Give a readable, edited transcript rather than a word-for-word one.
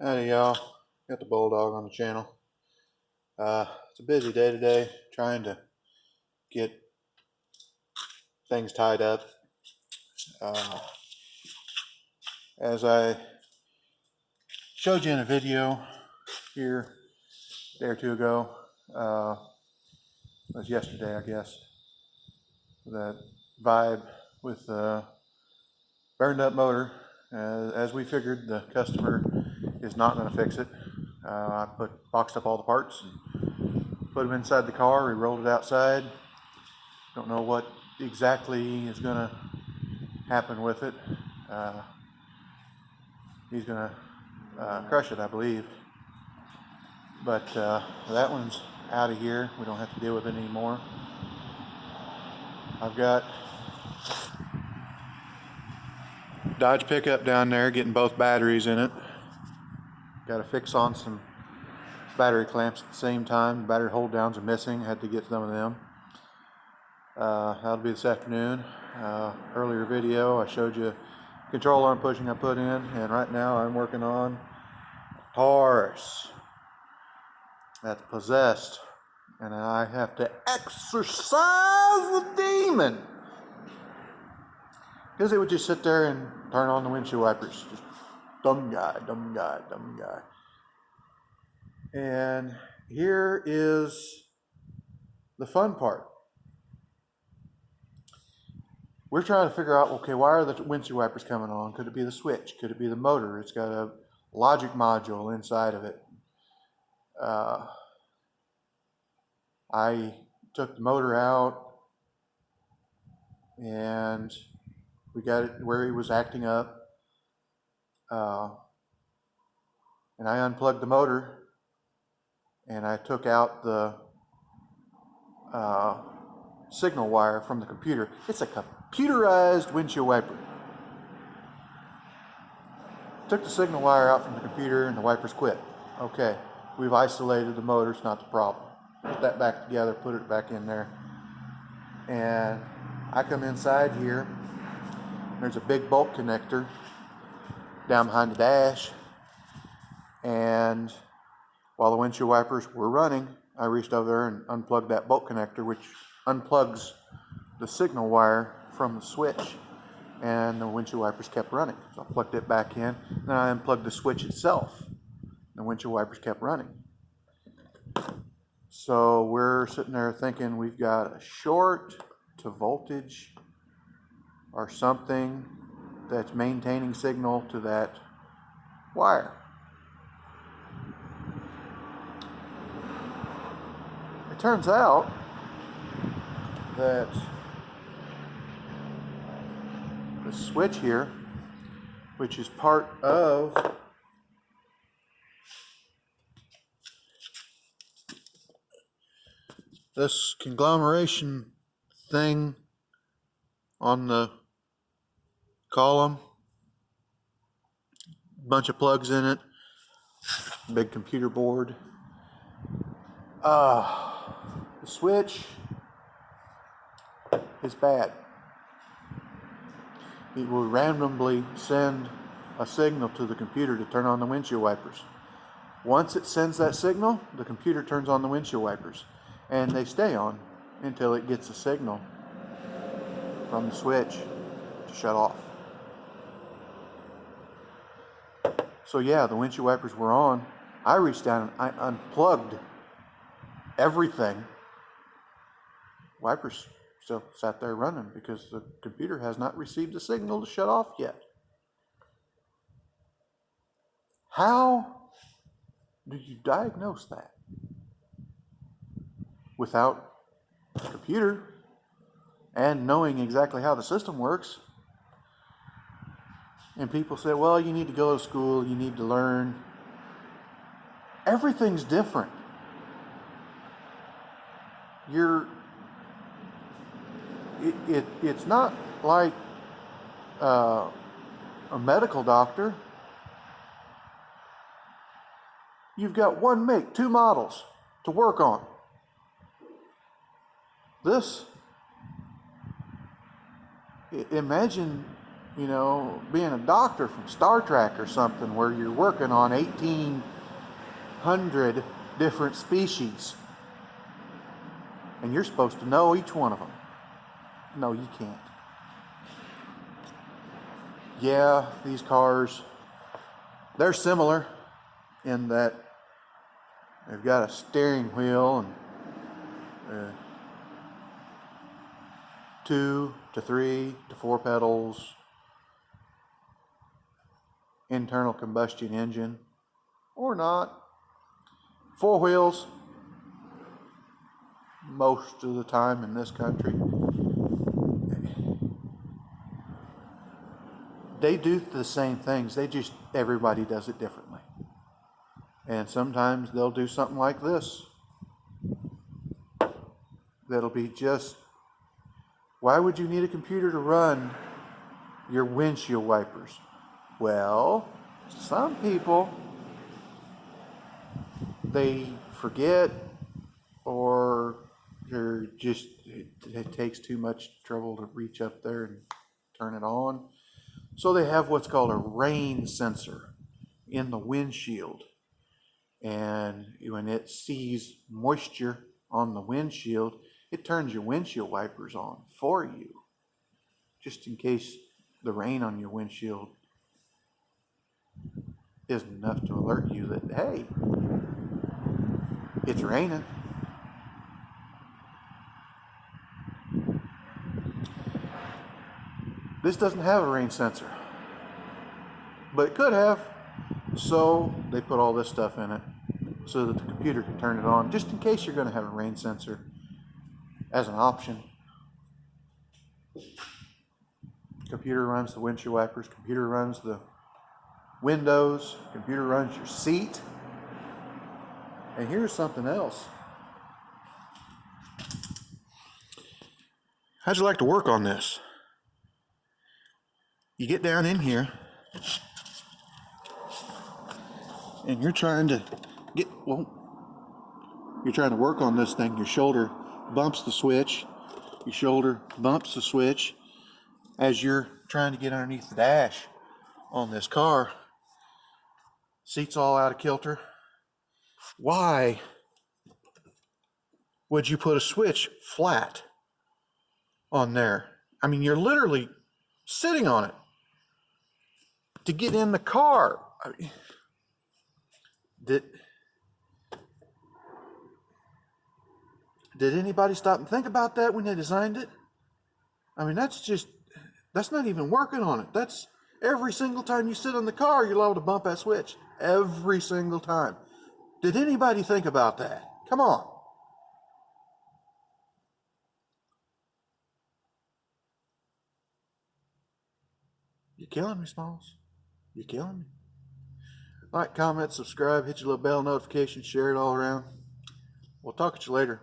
Howdy y'all, got the Bulldog on the channel. It's a busy day today, trying to get things tied up. As I showed you in a video here a day or two ago, it was yesterday I guess, that vibe with the burned up motor. As we figured, the customer is not going to fix it. I boxed up all the parts and put them inside the car. We rolled it outside. Don't know what exactly is going to happen with it. He's going to crush it, I believe. But that one's out of here. We don't have to deal with it anymore. I've got Dodge pickup down there getting both batteries in it. Got to fix on some battery clamps at the same time. Battery hold downs are missing. Had to get some of them. That'll be this afternoon. Earlier video I showed you control arm pushing I put in, and right now I'm working on Taurus. That's possessed, and I have to exorcise the demon, because it would just sit there and turn on the windshield wipers. Just dumb guy, dumb guy, dumb guy. And here is the fun part. We're trying to figure out, okay, why are the windshield wipers coming on? Could it be the switch? Could it be the motor? It's got a logic module inside of it. I took the motor out and we got it where it was acting up. And I unplugged the motor and I took out the signal wire from the computer. It's a computerized windshield wiper. Took the signal wire out from the computer and the wipers quit. Okay, we've isolated the motor, it's not the problem. Put that back together, put it back in there. And I come inside here, there's a big bolt connector down behind the dash. And while the windshield wipers were running, I reached over there and unplugged that bolt connector, which unplugs the signal wire from the switch, and the windshield wipers kept running. So I plugged it back in, then I unplugged the switch itself. The windshield wipers kept running. So we're sitting there thinking we've got a short to voltage or something that's maintaining signal to that wire. It turns out that the switch here, which is part of this conglomeration thing on the column, bunch of plugs in it, big computer board. The switch is bad. It will randomly send a signal to the computer to turn on the windshield wipers. Once it sends that signal, the computer turns on the windshield wipers, and they stay on until it gets a signal from the switch to shut off. So yeah, the windshield wipers were on. I reached down and I unplugged everything. Wipers still sat there running because the computer has not received the signal to shut off yet. How do you diagnose that without a computer and knowing exactly how the system works? And people say, well, you need to go to school, you need to learn. Everything's different. It's not like a medical doctor. You've got one make, two models to work on. Imagine you know, being a doctor from Star Trek or something, where you're working on 1,800 different species and you're supposed to know each one of them. No, you can't. Yeah, these cars, they're similar in that they've got a steering wheel and 2 to 3 to 4 pedals, internal combustion engine, or not. 4 wheels, most of the time in this country. They do the same things, everybody does it differently. And sometimes they'll do something like this. That'll be just, why would you need a computer to run your windshield wipers? Well, some people, they forget, or it takes too much trouble to reach up there and turn it on. So they have what's called a rain sensor in the windshield. And when it sees moisture on the windshield, it turns your windshield wipers on for you, just in case the rain on your windshield isn't enough to alert you that, hey, it's raining. This doesn't have a rain sensor, but it could have. So they put all this stuff in it so that the computer can turn it on, just in case you're going to have a rain sensor as an option. Computer runs the windshield wipers, computer runs the windows, computer runs your seat. And here's something else. How'd you like to work on this? You get down in here and you're trying to you're trying to work on this thing. Your shoulder bumps the switch. Your shoulder bumps the switch as you're trying to get underneath the dash on this car. Seat's all out of kilter. Why would you put a switch flat on there? I mean, you're literally sitting on it to get in the car. I mean, did anybody stop and think about that when they designed it? I mean, that's not even working on it. That's every single time you sit in the car, you're liable to bump that switch. Every single time. Did anybody think about that? Come on. You're killing me, Smalls. You're killing me. Like, comment, subscribe, hit your little bell notification, share it all around. We'll talk at you later.